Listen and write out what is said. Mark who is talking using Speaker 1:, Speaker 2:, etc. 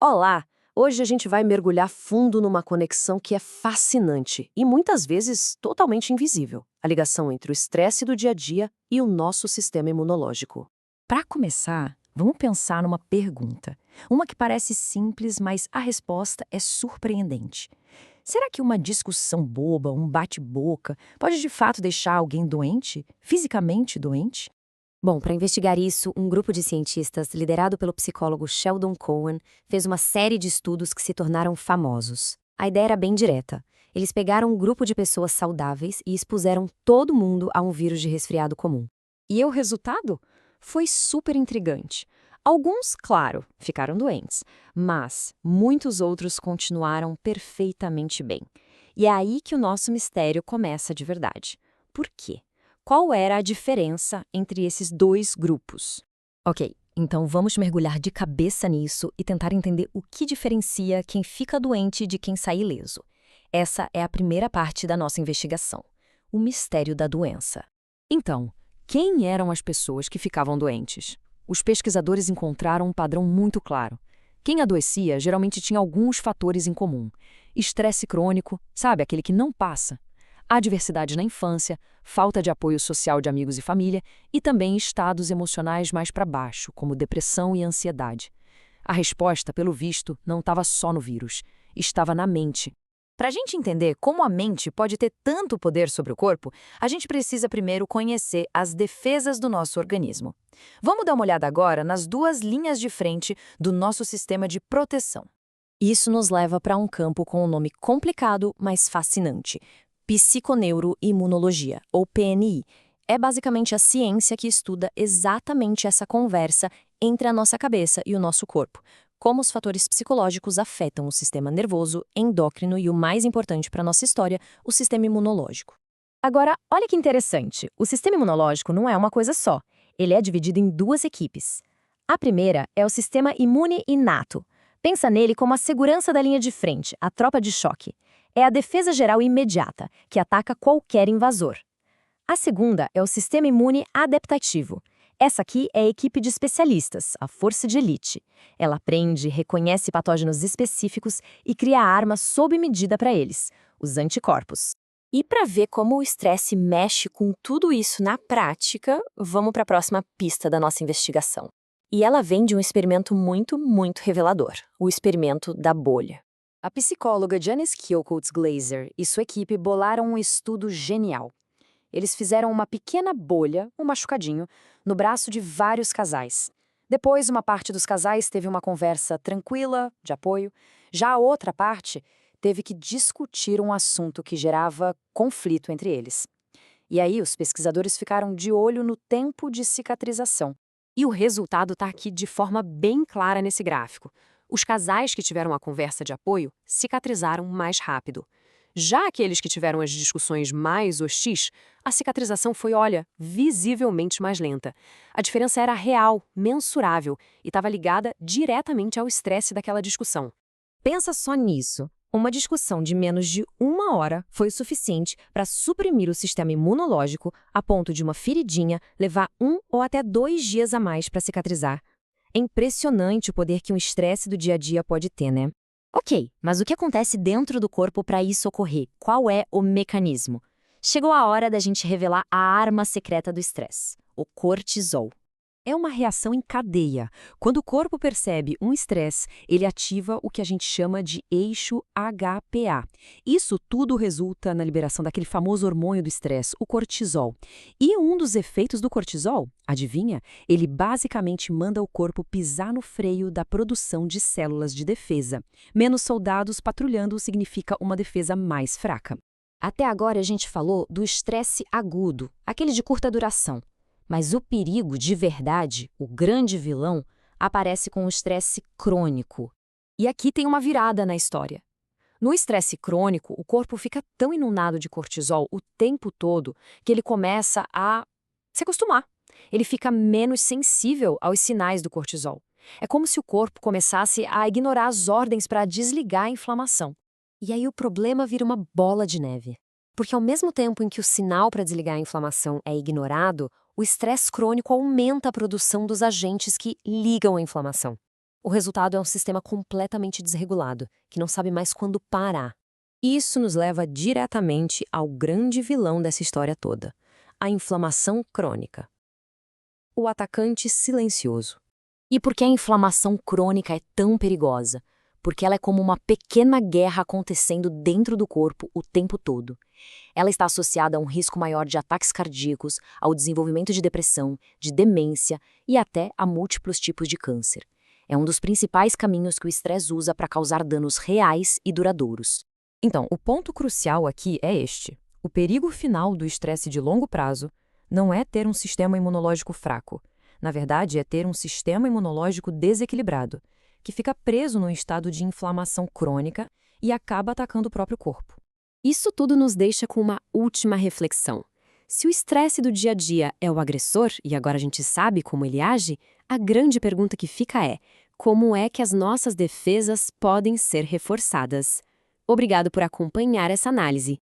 Speaker 1: Olá! Hoje a gente vai mergulhar fundo numa conexão que é fascinante e muitas vezes totalmente invisível: a ligação entre o estresse do dia a dia e o nosso sistema imunológico.
Speaker 2: Para começar, vamos pensar numa pergunta. Uma que parece simples, mas a resposta é surpreendente. Será que uma discussão boba, um bate-boca, pode de fato deixar alguém doente? Fisicamente doente?
Speaker 3: Bom, para investigar isso, um grupo de cientistas, liderado pelo psicólogo Sheldon Cohen, fez uma série de estudos que se tornaram famosos. A ideia era bem direta. Eles pegaram um grupo de pessoas saudáveis e expuseram todo mundo a um vírus de resfriado comum.
Speaker 2: E o resultado? Foi super intrigante. Alguns, claro, ficaram doentes, mas muitos outros continuaram perfeitamente bem. E é aí que o nosso mistério começa de verdade. Por quê? Qual era a diferença entre esses dois grupos? Ok, então vamos mergulhar de cabeça nisso e tentar entender o que diferencia quem fica doente de quem sai ileso. Essa é a primeira parte da nossa investigação: o mistério da doença. Então, quem eram as pessoas que ficavam doentes? Os pesquisadores encontraram um padrão muito claro. Quem adoecia geralmente tinha alguns fatores em comum: estresse crônico, sabe, aquele que não passa, adversidade na infância, falta de apoio social de amigos e família e também estados emocionais mais para baixo, como depressão e ansiedade. A resposta, pelo visto, não estava só no vírus, estava na mente. Para a gente entender como a mente pode ter tanto poder sobre o corpo, a gente precisa primeiro conhecer as defesas do nosso organismo. Vamos dar uma olhada agora nas duas linhas de frente do nosso sistema de proteção.
Speaker 3: Isso nos leva para um campo com um nome complicado, mas fascinante: psiconeuroimunologia, ou PNI. É basicamente a ciência que estuda exatamente essa conversa entre a nossa cabeça e o nosso corpo. Como os fatores psicológicos afetam o sistema nervoso, endócrino e, o mais importante para a nossa história, o sistema imunológico.
Speaker 2: Agora, olha que interessante, o sistema imunológico não é uma coisa só. Ele é dividido em duas equipes. A primeira é o sistema imune inato. Pensa nele como a segurança da linha de frente, a tropa de choque. É a defesa geral imediata, que ataca qualquer invasor. A segunda é o sistema imune adaptativo. Essa aqui é a equipe de especialistas, a força de elite. Ela aprende, reconhece patógenos específicos e cria armas sob medida para eles, os anticorpos.
Speaker 3: E para ver como o estresse mexe com tudo isso na prática, vamos para a próxima pista da nossa investigação. E ela vem de um experimento muito revelador: o experimento da bolha.
Speaker 2: A psicóloga Janice Kielkoltz Glaser e sua equipe bolaram um estudo genial. Eles fizeram uma pequena bolha, um machucadinho, no braço de vários casais. Depois, uma parte dos casais teve uma conversa tranquila, de apoio. Já a outra parte teve que discutir um assunto que gerava conflito entre eles. E aí, os pesquisadores ficaram de olho no tempo de cicatrização. E o resultado está aqui de forma bem clara nesse gráfico. Os casais que tiveram a conversa de apoio cicatrizaram mais rápido. Já aqueles que tiveram as discussões mais hostis, a cicatrização foi, olha, visivelmente mais lenta. A diferença era real, mensurável, e estava ligada diretamente ao estresse daquela discussão. Pensa só nisso. Uma discussão de menos de 1 hora foi o suficiente para suprimir o sistema imunológico a ponto de uma feridinha levar 1 ou até 2 dias a mais para cicatrizar. É impressionante o poder que um estresse do dia a dia pode ter, né? Ok, mas o que acontece dentro do corpo para isso ocorrer? Qual é o mecanismo? Chegou a hora da gente revelar a arma secreta do estresse: o cortisol. É uma reação em cadeia. Quando o corpo percebe um estresse, ele ativa o que a gente chama de eixo HPA. Isso tudo resulta na liberação daquele famoso hormônio do estresse, o cortisol. E um dos efeitos do cortisol, adivinha? Ele basicamente manda o corpo pisar no freio da produção de células de defesa. Menos soldados patrulhando significa uma defesa mais fraca. Até agora a gente falou do estresse agudo, aquele de curta duração. Mas o perigo de verdade, o grande vilão, aparece com o estresse crônico. E aqui tem uma virada na história. No estresse crônico, o corpo fica tão inundado de cortisol o tempo todo que ele começa a se acostumar. Ele fica menos sensível aos sinais do cortisol. É como se o corpo começasse a ignorar as ordens para desligar a inflamação.
Speaker 3: E aí o problema vira uma bola de neve. Porque ao mesmo tempo em que o sinal para desligar a inflamação é ignorado, o estresse crônico aumenta a produção dos agentes que ligam a inflamação.
Speaker 1: O resultado é um sistema completamente desregulado, que não sabe mais quando parar. Isso nos leva diretamente ao grande vilão dessa história toda: a inflamação crônica. O atacante silencioso.
Speaker 2: E por que a inflamação crônica é tão perigosa? Porque ela é como uma pequena guerra acontecendo dentro do corpo o tempo todo. Ela está associada a um risco maior de ataques cardíacos, ao desenvolvimento de depressão, de demência e até a múltiplos tipos de câncer. É um dos principais caminhos que o estresse usa para causar danos reais e duradouros.
Speaker 4: Então, o ponto crucial aqui é este. O perigo final do estresse de longo prazo não é ter um sistema imunológico fraco. Na verdade, é ter um sistema imunológico desequilibrado, que fica preso num estado de inflamação crônica e acaba atacando o próprio corpo.
Speaker 1: Isso tudo nos deixa com uma última reflexão. Se o estresse do dia a dia é o agressor, e agora a gente sabe como ele age, a grande pergunta que fica é: como é que as nossas defesas podem ser reforçadas? Obrigado por acompanhar essa análise.